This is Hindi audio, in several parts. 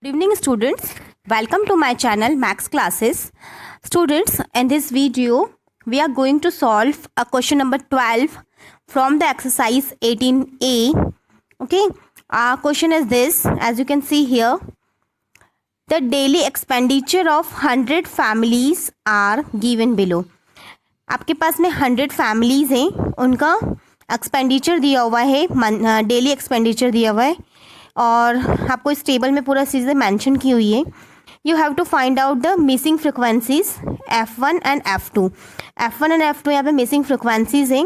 Good evening students, welcome to my channel Max Classes. Students, in this video we are going to solve a question number 12 from the exercise 18A. Okay, our question is this, as you can see here, the daily expenditure of 100 families are given below. आपके पास में 100 फैमिलीज़ हैं, उनका एक्सपेंडिचर दिया हुआ है, डेली एक्सपेंडिचर दिया हुआ है और आपको इस टेबल में पूरा चीज़ें मेंशन की हुई है. You have to find out the missing frequencies F1 and F2. F1 and F2 यहाँ पे मिसिंग फ्रिक्वेंसीज हैं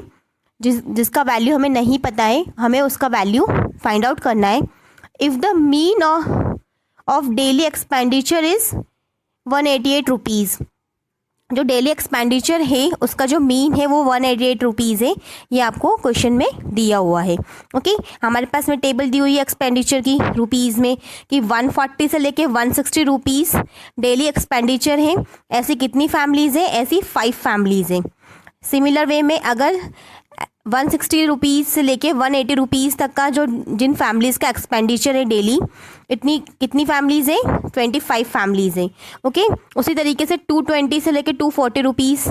जिसका वैल्यू हमें नहीं पता है, हमें उसका वैल्यू फाइंड आउट करना है. If the mean of daily expenditure is 188 rupees, जो डेली एक्सपेंडिचर है उसका जो मीन है वो 188 रुपीज़ है. ये आपको क्वेश्चन में दिया हुआ है. ओके, हमारे पास में टेबल दी हुई है एक्सपेंडिचर की रुपीज़ में कि 140 से लेके 160 रुपीज़ डेली एक्सपेंडिचर है. ऐसी कितनी फैमिलीज़ हैं? ऐसी 5 फैमिलीज़ हैं. सिमिलर वे में अगर 160 रुपीज़ से लेके 180 रुपीज़ तक का जो जिन फैमिलीज़ का एक्सपेंडिचर है डेली, इतनी कितनी फैमिलीज़ हैं? 25 फैमिलीज़ हैं. ओके, उसी तरीके से 220 से लेके 240 रुपीज़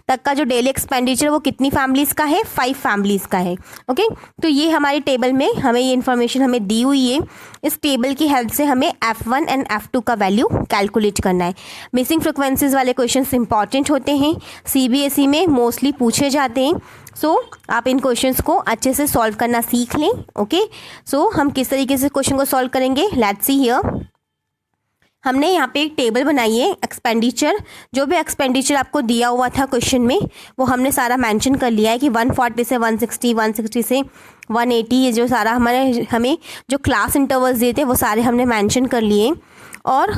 तक का जो डेली एक्सपेंडिचर है वो कितनी फैमिलीज़ का है? 5 फैमिलीज़ का है. ओके, तो ये हमारे टेबल में हमें ये इन्फॉर्मेशन हमें दी हुई है. इस टेबल की हेल्प से हमें F1 एंड F2 का वैल्यू कैलकुलेट करना है. मिसिंग फ्रिक्वेंसीज वाले क्वेश्चन इंपॉर्टेंट होते हैं, CBSE में मोस्टली पूछे जाते हैं. सो आप इन क्वेश्चंस को अच्छे से सॉल्व करना सीख लें. ओके, सो हम किस तरीके से क्वेश्चन को सॉल्व करेंगे, लेट्स सी हियर. हमने यहाँ पे एक टेबल बनाई है एक्सपेंडिचर, जो भी एक्सपेंडिचर आपको दिया हुआ था क्वेश्चन में वो हमने सारा मेंशन कर लिया है कि 140 से 160, 160 से 180, ये जो सारा हमें जो क्लास इंटरवल्स दिए थे वो सारे हमने मेंशन कर लिए. और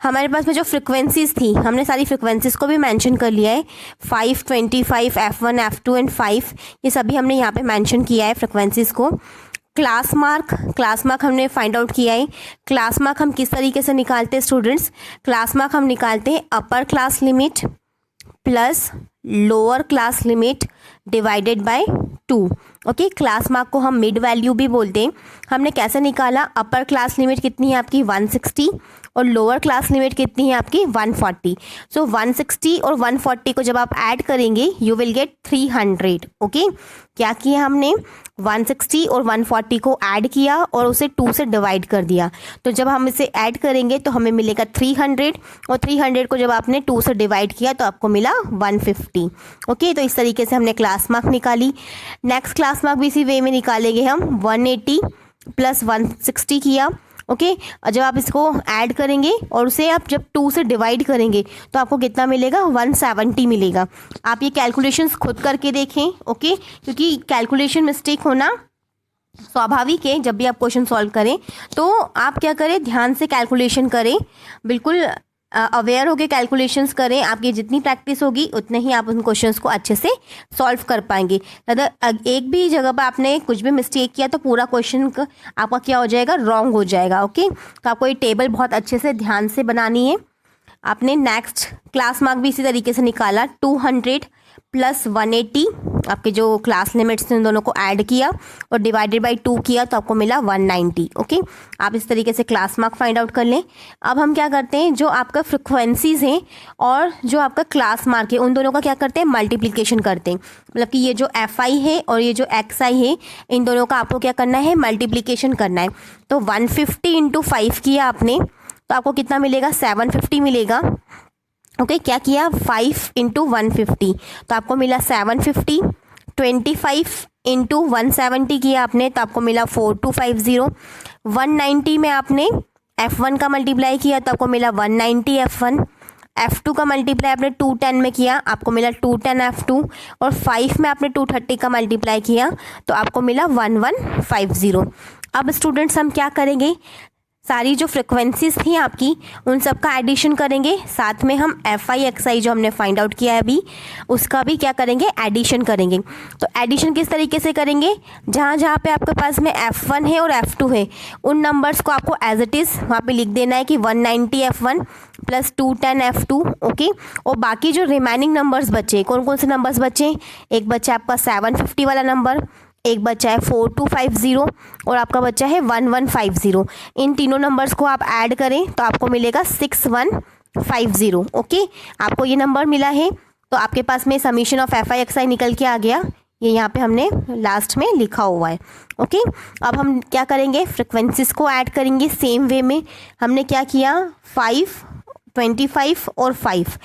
हमारे पास में जो फ्रिक्वेंसीज़ थी हमने सारी फ्रिक्वेंसीज़ को भी मेंशन कर लिया है. 5, 25, F1, F2 एंड 5, ये सभी हमने यहाँ पे मेंशन किया है फ्रिक्वेंसीज़ को. क्लास मार्क हमने फाइंड आउट किया है. क्लास मार्क हम किस तरीके से निकालते हैं स्टूडेंट्स? क्लास मार्क हम निकालते हैं upper class limit plus lower class limit divided by 2. Okay, class mark को हम मिड वैल्यू भी बोलते हैं. हमने कैसे निकाला? अपर क्लास लिमिट कितनी है आपकी? 160 और लोअर क्लास लिमिट कितनी है आपकी? 140. सो 160 और 140 को जब आप ऐड करेंगे यू विल गेट 300. ओके, क्या किया हमने? 160 और 140 को ऐड किया और उसे 2 से डिवाइड कर दिया. तो जब हम इसे ऐड करेंगे तो हमें मिलेगा 300 और 300 को जब आपने 2 से डिवाइड किया तो आपको मिला 150. ओके, तो इस तरीके से हमने क्लास मार्क निकाली. नेक्स्ट क्लास मार्क भी इसी वे में निकालेंगे हम. 180 प्लस 160 किया. ओके, और जब आप इसको ऐड करेंगे और उसे आप जब 2 से डिवाइड करेंगे तो आपको कितना मिलेगा? 170 मिलेगा. आप ये कैलकुलेशंस खुद करके देखें. ओके, क्योंकि कैलकुलेशन मिस्टेक होना स्वाभाविक है. जब भी आप क्वेश्चन सॉल्व करें तो आप क्या करें, ध्यान से कैलकुलेशन करें, बिल्कुल अवेयर होकर कैलकुलेशंस करें. आपकी जितनी प्रैक्टिस होगी उतने ही आप उन क्वेश्चंस को अच्छे से सॉल्व कर पाएंगे. अगर एक भी जगह पर आपने कुछ भी मिस्टेक किया तो पूरा क्वेश्चन आपका क्या हो जाएगा? रॉन्ग हो जाएगा. ओके, तो आपको ये टेबल बहुत अच्छे से ध्यान से बनानी है. आपने नेक्स्ट क्लास मार्क भी इसी तरीके से निकाला. 200 प्लस 180, आपके जो क्लास लिमिट्स थे उन दोनों को ऐड किया और डिवाइडेड बाय 2 किया तो आपको मिला 190. ओके, आप इस तरीके से क्लास मार्क फाइंड आउट कर लें. अब हम क्या करते हैं, जो आपका फ्रिक्वेंसीज़ हैं और जो आपका क्लास मार्क है उन दोनों का क्या करते हैं? मल्टीप्लिकेशन करते हैं. मतलब कि ये जो FI है और ये जो XI है इन दोनों का आपको क्या करना है? मल्टीप्लिकेशन करना है. तो 150 इंटू 5 किया आपने तो आपको कितना मिलेगा? 750 मिलेगा. ओके, क्या किया? 5 इंटू 150 तो आपको मिला 750. 25 इंटू 170 किया आपने तो आपको मिला 4250. 190 में आपने F1 का मल्टीप्लाई किया तो आपको मिला 190 F1. F2 का मल्टीप्लाई आपने 210 में किया, आपको मिला 210 F2. और 5 में आपने 230 का मल्टीप्लाई किया तो आपको मिला 1150. अब स्टूडेंट्स हम क्या करेंगे, सारी जो फ्रिक्वेंसीज थी आपकी उन सब का एडिशन करेंगे. साथ में हम FI XI जो हमने फाइंड आउट किया है अभी उसका भी क्या करेंगे? एडिशन करेंगे. तो एडिशन किस तरीके से करेंगे? जहाँ जहाँ पे आपके पास में F1 है और F2 है उन नंबर्स को आपको एज इट इज़ वहाँ पे लिख देना है कि 190 F1 प्लस 210 F2. ओके, और बाकी जो रिमेनिंग नंबर्स बचे, कौन कौन से नंबर्स बचे? एक बच्चा आपका 750 वाला नंबर, एक बच्चा है 4250 और आपका बच्चा है 1150। इन तीनों नंबर्स को आप ऐड करें तो आपको मिलेगा 6150। ओके, आपको ये नंबर मिला है तो आपके पास में summation of F I X I निकल के आ गया। ये यहाँ पे हमने लास्ट में लिखा हुआ है। ओके, अब हम क्या करेंगे, फ्रिक्वेंसीज को ऐड करेंगे सेम वे में। हमने क्या किया, 5, 25 और 5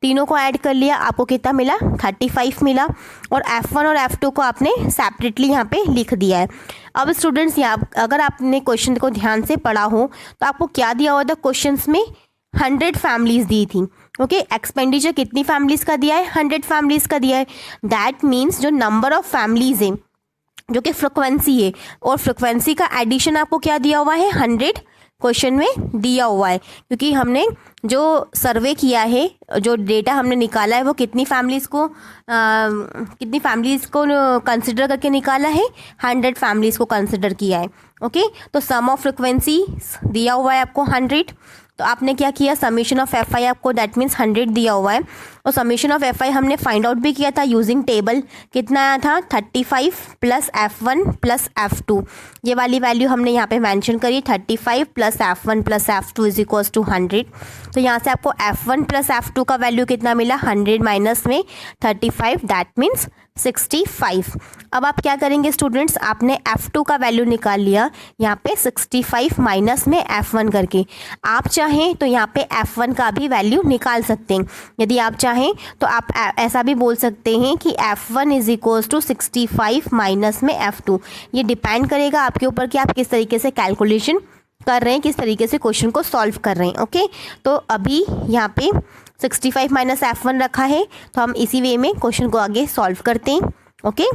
तीनों को ऐड कर लिया, आपको कितना मिला, 35 मिला। और F1 और F2 को आपने सेपरेटली यहाँ पे लिख दिया है। अब स्टूडेंट्स, यहाँ अगर आपने क्वेश्चन को ध्यान से पढ़ा हो तो आपको क्या दिया हुआ था क्वेश्चंस में, 100 फैमिलीज दी थी। ओके, एक्सपेंडिचर कितनी फैमिलीज का दिया है, 100 फैमिलीज का दिया है। दैट मीन्स जो नंबर ऑफ फैमिलीज है जो कि फ्रिक्वेंसी है, और फ्रिक्वेंसी का एडिशन आपको क्या दिया हुआ है, 100 क्वेश्चन में दिया हुआ है। क्योंकि हमने जो सर्वे किया है, जो डेटा हमने निकाला है, वो कितनी फैमिलीज़ को कंसिडर करके निकाला है, 100 फैमिलीज़ को कंसिडर किया है। ओके, तो सम ऑफ फ्रिक्वेंसी दिया हुआ है आपको 100, तो आपने क्या किया, समीशन ऑफ एफ आई आपको दैट मीन्स 100 दिया हुआ है। और समीशन ऑफ एफ आई हमने फाइंड आउट भी किया था यूजिंग टेबल। कितना आया था, 35 प्लस F1 प्लस F2। ये वाली वैल्यू हमने यहाँ पे मेंशन करी, 35 plus F1 plus F2 is equals to 100। तो यहाँ से आपको F1 प्लस F2 का वैल्यू कितना मिला, 100 माइनस में 35 दैट मीन्स 65। अब आप क्या करेंगे स्टूडेंट्स, आपने F2 का वैल्यू निकाल लिया यहाँ पे 65 माइनस में F1 करके। आप चाहें तो यहाँ पे F1 का भी वैल्यू निकाल सकते हैं। यदि आप चाहें तो आप ऐसा भी बोल सकते हैं कि F1 is equals to 65 minus में F2। ये डिपेंड करेगा आपके ऊपर कि आप किस तरीके से कैलकुलेशन कर रहे हैं, किस तरीके से क्वेश्चन को सॉल्व कर रहे हैं। ओके, तो अभी यहाँ पे 65 माइनस F1 रखा है, तो हम इसी वे में क्वेश्चन को आगे सॉल्व करते हैं। ओके,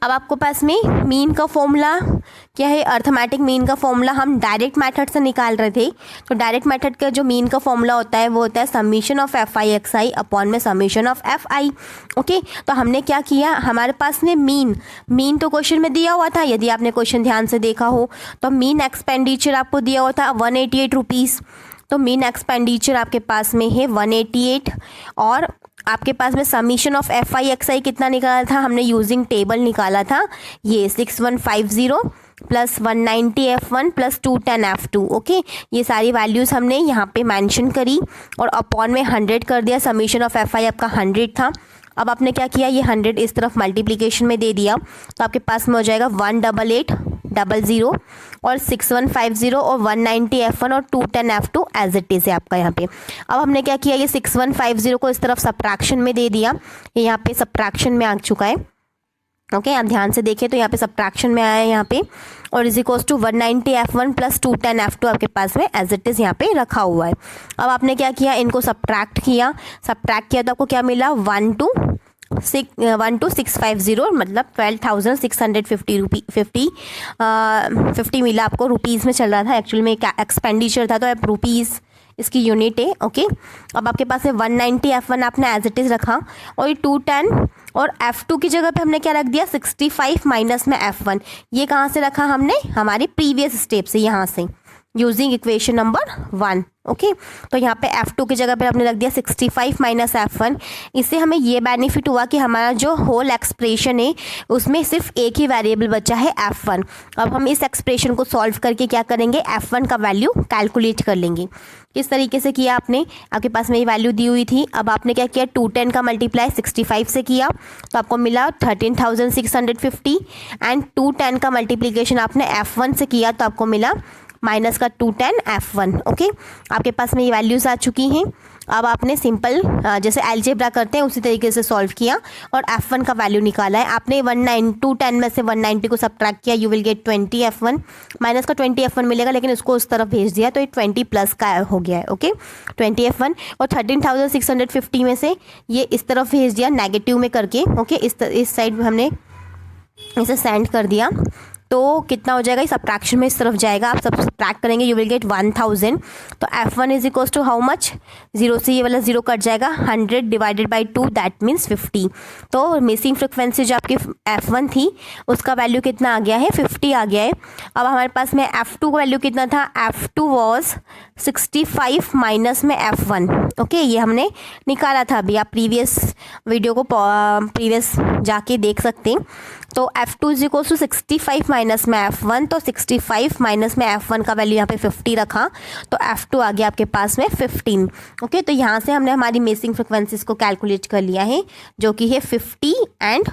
अब आपको पास में मीन का फॉर्मूला क्या है, अर्थमेटिक मीन का फॉर्मूला हम डायरेक्ट मेथड से निकाल रहे थे। तो डायरेक्ट मेथड का जो मीन का फॉर्मूला होता है वो होता है summation of F I X I upon में summation of F I. Okay, तो हमने क्या किया, हमारे पास में मीन तो क्वेश्चन में दिया हुआ था। यदि आपने क्वेश्चन ध्यान से देखा हो तो मीन एक्सपेंडिचर आपको दिया हुआ था 188 रुपीज़। तो मीन एक्सपेंडिचर आपके पास में है 188, और आपके पास में summation of F I X I कितना निकाला था, हमने यूजिंग टेबल निकाला था, ये 6150 plus 190 F1 plus 210 F2। Okay, ये सारी वैल्यूज़ हमने यहाँ पे मेंशन करी और अपॉन में 100 कर दिया। समीशन ऑफ एफ आई आपका 100 था। अब आपने क्या किया, ये 100 इस तरफ मल्टीप्लिकेशन में दे दिया, तो आपके पास में हो जाएगा 18800 और 6150 और 190 F1 और 210 F2 एज इट इज़ है आपका यहाँ पे। अब हमने क्या किया, ये 6150 को इस तरफ सब्ट्रैक्शन में दे दिया, ये यहाँ पे सब्ट्रैक्शन में आ चुका है। ओके, आप ध्यान से देखें तो यहाँ पे सब्ट्रैक्शन में आया है यहाँ पे, और is equals to 190 F1 plus 210 F2 आपके पास में एज इट इज़ यहाँ पे रखा हुआ है। अब आपने क्या किया, इनको सब्ट्रैक्ट किया तो आपको क्या मिला, 12650 मतलब 12,650 मिला आपको। रुपीज़ में चल रहा था, एक्चुअली में एक्सपेंडिचर था तो अब रुपीज़ इसकी यूनिट है। ओके, अब आपके पास है 190 F1 आपने एज इट इज़ रखा, और ये 210 और F2 की जगह पे हमने क्या रख दिया, 65 माइनस में F1। ये कहाँ से रखा हमने, हमारी प्रीवियस स्टेप से, यहाँ से यूजिंग इक्वेशन नंबर 1। ओके, तो यहाँ पे F2 की जगह पे हमने रख दिया 65 माइनस F1। इससे हमें ये बेनिफिट हुआ कि हमारा जो होल एक्सप्रेशन है उसमें सिर्फ एक ही वेरिएबल बचा है F1। अब हम इस एक्सप्रेशन को सॉल्व करके क्या करेंगे, F1 का वैल्यू कैलकुलेट कर लेंगे। किस तरीके से किया आपने, आपके पास में ये वैल्यू दी हुई थी। अब आपने क्या किया, 210 का मल्टीप्लाई 65 से किया तो आपको मिला 13,650, एंड 210 का मल्टीप्लीकेशन आपने F1 से किया तो आपको मिला माइनस का 210 F1। ओके, आपके पास में ये वैल्यूज़ आ चुकी हैं। अब आपने सिंपल जैसे अलजेब्रा करते हैं उसी तरीके से सॉल्व किया और F1 का वैल्यू निकाला है आपने। 210 में से 190 को सब्ट्रैक्ट किया, you will get 20 F1, minus का 20 F1 मिलेगा, लेकिन उसको उस तरफ भेज दिया तो ये 20 प्लस का हो गया है। ओके, 20 F1 और 13,650 में से ये इस तरफ भेज दिया नेगेटिव में करके। ओके, इस साइड में हमने इसे सेंड कर दिया तो कितना हो जाएगा, इस सब्ट्रैक्शन में इस तरफ जाएगा, आप सब सब्ट्रैक्ट करेंगे, यू विल गेट 1000। तो F1 is equals to how much, 0 से ये वाला 0 कट जाएगा, 100 डिवाइडेड बाई 2 दैट मीन्स 50। तो मिसिंग फ्रिक्वेंसी जो आपकी F1 थी उसका वैल्यू कितना आ गया है, 50 आ गया है। अब हमारे पास में F2 का वैल्यू कितना था, F2 वॉज 65 माइनस में F1। ओके, ये हमने निकाला था अभी, आप प्रीवियस वीडियो को प्रीवियस जाके देख सकते हैं। तो F2 is equal to 65 minus में F1, तो 65 माइनस में F1 का वैल्यू यहाँ पे 50 रखा, तो F2 आ गया आपके पास में 15। ओके, तो यहाँ से हमने हमारी मिसिंग फ्रिक्वेंसीज को कैलकुलेट कर लिया है, जो कि है 50 एंड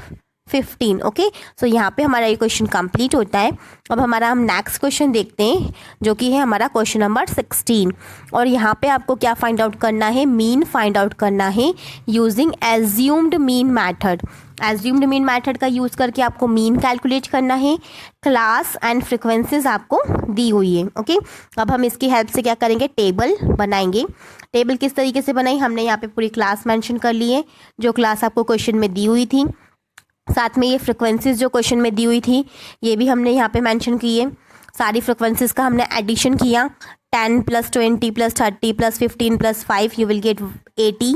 15। ओके, सो यहाँ पे हमारा ये क्वेश्चन कंप्लीट होता है। अब हम नेक्स्ट क्वेश्चन देखते हैं, जो कि है हमारा क्वेश्चन नंबर 16। और यहाँ पे आपको क्या फाइंड आउट करना है, मीन फाइंड आउट करना है using assumed mean method. Assumed mean method का यूज़ करके आपको मीन कैलकुलेट करना है, क्लास एंड फ्रिक्वेंसीज आपको दी हुई है। ओके, अब हम इसकी हेल्प से क्या करेंगे, टेबल बनाएंगे। टेबल किस तरीके से बनाई, हमने यहाँ पे पूरी क्लास मेंशन कर ली है, जो क्लास आपको क्वेश्चन में दी हुई थी। साथ में ये फ्रिक्वेंसीज जो क्वेश्चन में दी हुई थी, ये भी हमने यहाँ पे मेंशन की है। सारी फ्रिक्वेंसीज का हमने एडिशन किया, 10 + 20 + 30 + 15 + 5 यू विल गेट 80।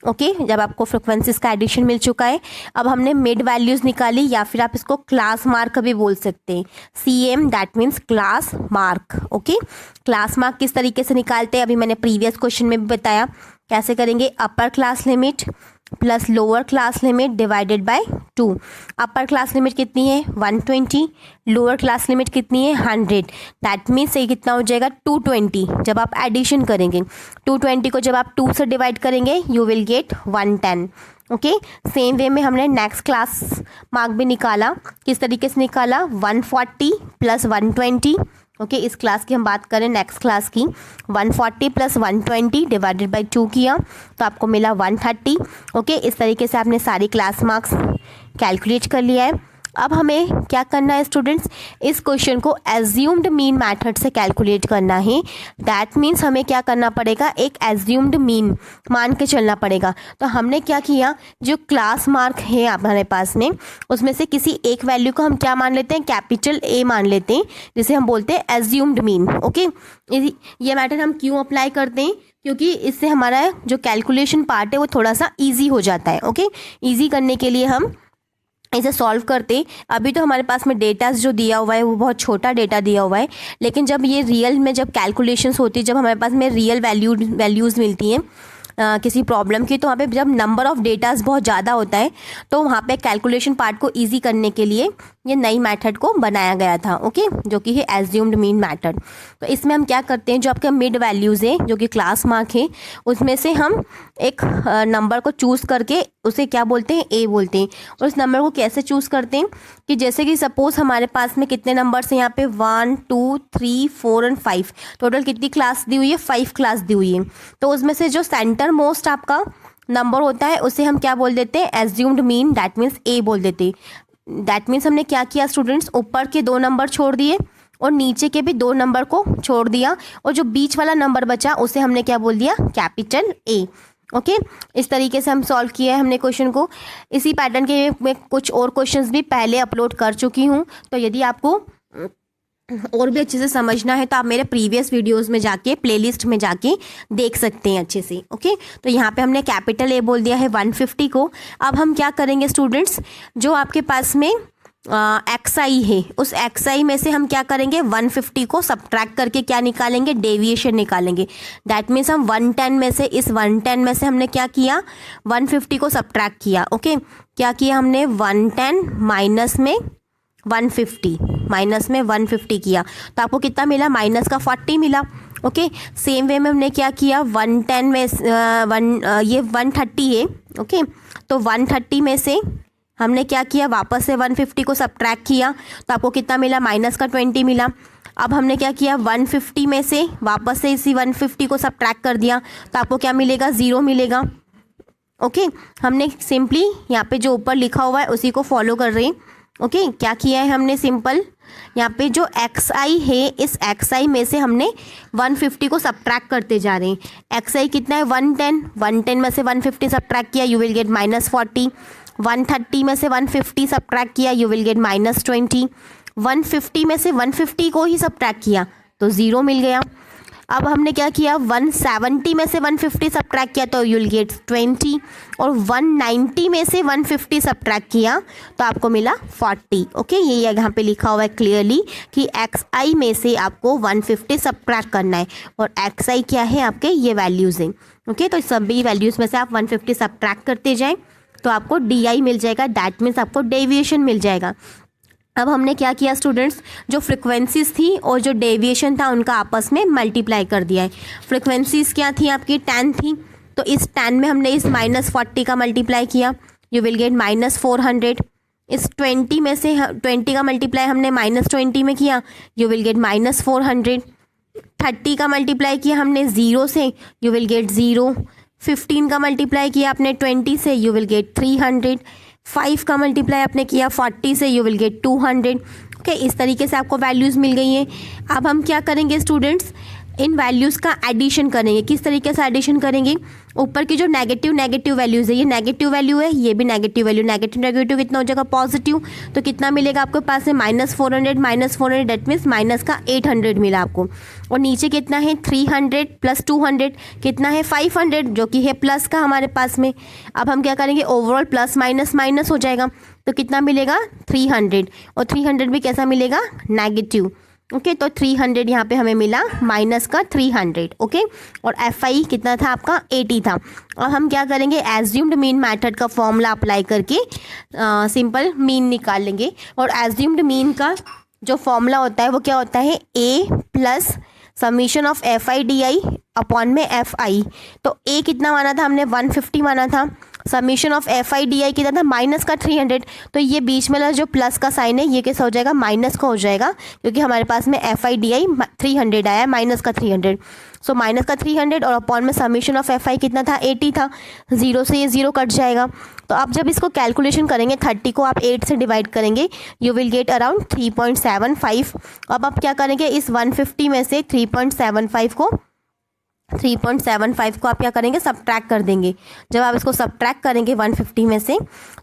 ओके, जब आपको फ्रिक्वेंसीज का एडिशन मिल चुका है, अब हमने मिड वैल्यूज़ निकाली, या फिर आप इसको क्लास मार्क भी बोल सकते हैं। CM that means class mark. Okay, class mark किस तरीके से निकालते हैं, अभी मैंने प्रीवियस क्वेश्चन में भी बताया कैसे करेंगे। Upper class limit plus lower class limit divided by 2। Upper class limit कितनी है 120, लोअर क्लास लिमिट कितनी है 100। दैट मीन्स ये कितना हो जाएगा 220। जब आप एडिशन करेंगे 220 को जब आप 2 से डिवाइड करेंगे you will get 110। Okay, same way में हमने नेक्स्ट क्लास मार्क भी निकाला। किस तरीके से निकाला, 140 + 120। ओके, इस क्लास की हम बात करें, नेक्स्ट क्लास की, 140 + 120 डिवाइडेड बाय 2 किया, तो आपको मिला 130। ओके, इस तरीके से आपने सारी क्लास मार्क्स कैलकुलेट कर लिया है। अब हमें क्या करना है स्टूडेंट्स, इस क्वेश्चन को एज्यूम्ड मीन मेथड से कैलकुलेट करना है। दैट मीन्स हमें क्या करना पड़ेगा, एक एज्यूम्ड मीन मान के चलना पड़ेगा। तो हमने क्या किया, जो क्लास मार्क है हमारे पास में, उसमें से किसी एक वैल्यू को हम क्या मान लेते हैं, कैपिटल A मान लेते हैं, जिसे हम बोलते हैं एज्यूम्ड मीन। ओके, ये मैथड हम क्यों अप्लाई करते हैं, क्योंकि इससे हमारा जो कैलकुलेशन पार्ट है वो थोड़ा सा ईजी हो जाता है। ओके, ईजी करने के लिए हम इसे सॉल्व करते। अभी तो हमारे पास में डेटा जो दिया हुआ है वो बहुत छोटा डेटा दिया हुआ है, लेकिन जब ये रियल में जब कैलकुलेशंस होती है, जब हमारे पास में रियल वैल्यूज़ मिलती हैं किसी प्रॉब्लम की, तो वहाँ पे जब नंबर ऑफ डेटाज बहुत ज़्यादा होता है, तो वहाँ पे कैलकुलेशन पार्ट को इजी करने के लिए ये नई मेथड को बनाया गया था। ओके, जो कि है एज्यूम्ड मीन मेथड। तो इसमें हम क्या करते हैं, जो आपके मिड वैल्यूज़ है, जो कि क्लास मार्क है, उसमें से हम एक नंबर को चूज़ करके उसे क्या बोलते हैं, A बोलते हैं। और उस नंबर को कैसे चूज़ करते हैं, कि जैसे कि सपोज़ हमारे पास में कितने नंबर्स हैं यहाँ पे, 1 2 3 4 और 5, टोटल कितनी क्लास दी हुई है, 5 क्लास दी हुई है। तो उसमें से जो सेंटर मोस्ट आपका नंबर होता है उसे हम क्या बोल देते हैं, assumed mean, that means A बोल देते हैं। दैट मीन्स हमने क्या किया स्टूडेंट्स, ऊपर के 2 नंबर छोड़ दिए और नीचे के भी 2 नंबर को छोड़ दिया, और जो बीच वाला नंबर बचा उसे हमने क्या बोल दिया, कैपिटल A। ओके, इस तरीके से हम सॉल्व किया है हमने क्वेश्चन को। इसी पैटर्न के मैं कुछ और क्वेश्चंस भी पहले अपलोड कर चुकी हूँ, तो यदि आपको और भी अच्छे से समझना है तो आप मेरे प्रीवियस वीडियोस में जाके प्लेलिस्ट में जाके देख सकते हैं अच्छे से। ओके, तो यहाँ पे हमने कैपिटल A बोल दिया है 150 को। अब हम क्या करेंगे स्टूडेंट्स, जो आपके पास में XI है, उस XI में से हम क्या करेंगे, 150 को सब्ट्रैक्ट करके क्या निकालेंगे, डेविएशन निकालेंगे। दैट मीन्स हम 110 में से, इस 110 में से हमने क्या किया, 150 को सब्ट्रैक्ट किया। ओके, क्या किया हमने, 110 माइनस में 150 किया, तो आपको कितना मिला, माइनस का 40 मिला। ओके, सेम वे में हमने क्या किया, 110 में ये 130 है। ओके, तो 130 में से हमने क्या किया, वापस से 150 को सब्ट्रैक्ट किया, तो आपको कितना मिला, माइनस का 20 मिला। अब हमने क्या किया, 150 में से वापस से इसी 150 को सब्ट्रैक्ट कर दिया, तो आपको क्या मिलेगा, 0 मिलेगा। ओके, हमने सिंपली यहाँ पे जो ऊपर लिखा हुआ है उसी को फॉलो कर रहे हैं। ओके, क्या किया है हमने, सिंपल यहाँ पे जो XI है, इस XI में से हमने 150 को सब्ट्रैक्ट करते जा रहे हैं। XI कितना है, 110 में से 150 सब्ट्रैक्ट किया, यू विल गेट -40। 130 में से 150 सब्ट्रैक्ट किया, यू विल गेट -20। 150 में से 150 को ही सब्ट्रैक्ट किया तो 0 मिल गया। अब हमने क्या किया, 170 में से 150 सब्ट्रैक्ट किया तो यू विल गेट 20, और 190 में से 150 सब्ट्रैक्ट किया तो आपको मिला 40। ओके, ये यहाँ पे लिखा हुआ है क्लियरली कि XI में से आपको 150 सब्ट्रैक्ट करना है, और XI क्या है, आपके ये वैल्यूज़ हैं। ओके, तो सभी वैल्यूज़ में से आप 150 सब्ट्रैक्ट करते जाएं, तो आपको DI मिल जाएगा, दैट मीन्स आपको डेविएशन मिल जाएगा। अब हमने क्या किया स्टूडेंट्स, जो फ्रिक्वेंसीज थी और जो डेविएशन था उनका आपस में मल्टीप्लाई कर दिया है। फ्रिक्वेंसीज क्या थी आपकी, 10 थी, तो इस 10 में हमने इस -40 का मल्टीप्लाई किया, यू विल गेट -400। इस 20 में से 20 का मल्टीप्लाई हमने -20 में किया, यू विल गेट -400। 30 का मल्टीप्लाई किया हमने 0 से, यू विल गेट 0। 15 का मल्टीप्लाई किया आपने 20 से, यू विल गेट 300। 5 का मल्टीप्लाई आपने किया 40 से, यू विल गेट 200। ओके, इस तरीके से आपको वैल्यूज़ मिल गई हैं। अब हम क्या करेंगे स्टूडेंट्स, इन वैल्यूज़ का एडिशन करेंगे। किस तरीके से एडिशन करेंगे, ऊपर की जो नेगेटिव वैल्यूज़ है, ये नेगेटिव वैल्यू है, ये भी नेगेटिव वैल्यू, नेगेटिव कितना हो जाएगा, पॉजिटिव, तो कितना मिलेगा आपके पास है -400 दैट मीन्स माइनस का 800 मिला आपको। और नीचे कितना है 300 + 200 कितना है 500, जो कि है प्लस का हमारे पास में। अब हम क्या करेंगे, ओवरऑल प्लस माइनस हो जाएगा, तो कितना मिलेगा 300, और 300 भी कैसा मिलेगा, नेगेटिव। ओके, तो 300 यहाँ पे हमें मिला, माइनस का 300। ओके, और FI कितना था आपका 80 था। अब हम क्या करेंगे, एज्यूम्ड मीन मेथड का फॉर्मूला अप्लाई करके सिंपल मीन निकाल लेंगे। और एज्यूम्ड मीन का जो फॉर्मूला होता है वो क्या होता है, A + summation of FI/DI upon में FI। तो A कितना माना था हमने, 150 माना था। समीशन ऑफ FI/DI कितना था, माइनस का 300। तो ये बीच में जो प्लस का साइन है ये कैसा हो जाएगा, माइनस का हो जाएगा, क्योंकि हमारे पास में FI/DI 300 आया, माइनस का 300। सो माइनस का 300 और अपॉन में समीशन ऑफ FI कितना था, 80 था। 0 से ये 0 कट जाएगा। तो आप जब इसको कैलकुलेशन करेंगे, 30 को आप 8 से डिवाइड करेंगे, यू विल गेट अराउंड 3.75। अब आप क्या करेंगे, इस 150 में से 3.75 को आप क्या करेंगे, सब्ट्रैक्ट कर देंगे। जब आप इसको सब्ट्रैक्ट करेंगे 150 में से,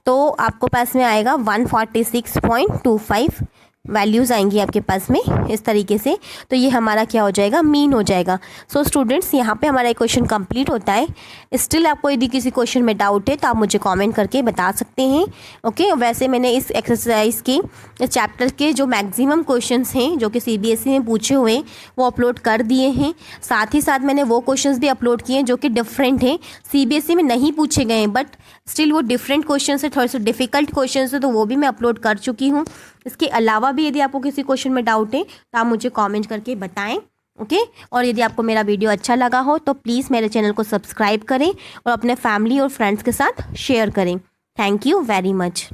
तो आपको पास में आएगा 146.25 वैल्यूज़ आएंगी आपके पास में इस तरीके से। तो ये हमारा क्या हो जाएगा, मीन हो जाएगा। सो स्टूडेंट्स, यहाँ पे हमारा क्वेश्चन कंप्लीट होता है। स्टिल आपको यदि किसी क्वेश्चन में डाउट है तो आप मुझे कमेंट करके बता सकते हैं। ओके, वैसे मैंने इस एक्सरसाइज के, इस चैप्टर के जो मैक्सिमम क्वेश्चंस हैं जो कि CBSE में पूछे हुए हैं वो अपलोड कर दिए हैं। साथ ही साथ मैंने वो क्वेश्चंस भी अपलोड किए हैं जो कि डिफरेंट हैं, CBSE में नहीं पूछे गए हैं, बट स्टिल वो डिफरेंट क्वेश्चन है, थोड़े से डिफिकल्ट क्वेश्चन है, तो वो भी मैं अपलोड कर चुकी हूँ। इसके अलावा भी यदि आपको किसी क्वेश्चन में डाउट है तो आप मुझे कमेंट करके बताएं। ओके, और यदि आपको मेरा वीडियो अच्छा लगा हो तो प्लीज़ मेरे चैनल को सब्सक्राइब करें और अपने फैमिली और फ्रेंड्स के साथ शेयर करें। Thank you very much.